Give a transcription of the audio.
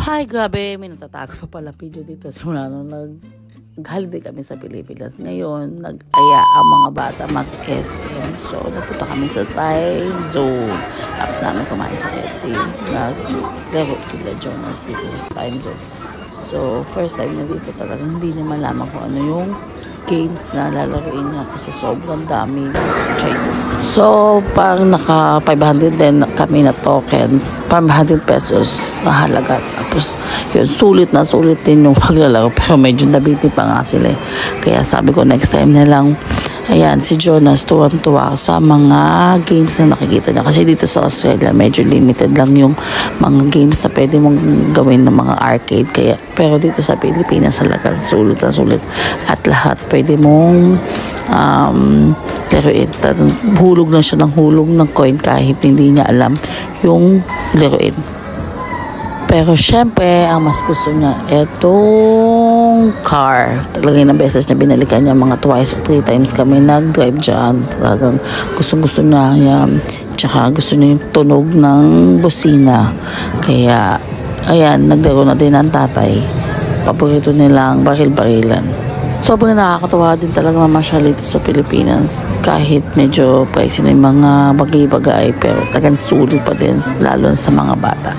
Hi, grabe, may natatago pa pala video dito simula nung nag-holiday kami sa Pilipinas. Ngayon, nag-aya ang mga bata mag-SM. So, napunta kami sa time zone. Tapos namin kumain sa KFC. Naglaro sila Jonas dito sa time zone. So, first time na dito talagang hindi niya malaman kung ano yung games na lalaroin niya kasi sobrang dami choices. So, parang naka 500 din kami na tokens, 500 pesos na halaga. Tapos, yun, sulit din yung paglalaro pero medyo nabitin pa nga sila. Kaya sabi ko next time na lang, ayan, si Jonas tuwan-tuwa sa mga games na nakikita niya. Kasi dito sa Australia, medyo limited lang yung mga games na pwede mong gawin ng mga arcade. Kaya, pero dito sa Pilipinas, talagang sulit. At lahat pwede mong laruin. Hulog lang siya ng hulog ng coin kahit hindi niya alam yung laruin. Pero syempre, ang mas gusto niya, etong car. Talagang ng beses niya binalikan niya mga twice or 3 times kami nag-drive dyan. Talagang gusto niya yan. Tsaka gusto niya yung tunog ng busina. Kaya, ayan, naglaro na din ang tatay. Paborito nilang baril-barilan. Sobrang nakakatawa din talaga mamasyal dito sa Pilipinas. Kahit medyo pricey na yung mga bagay-bagay, pero talagang sulit pa din, lalo sa mga bata.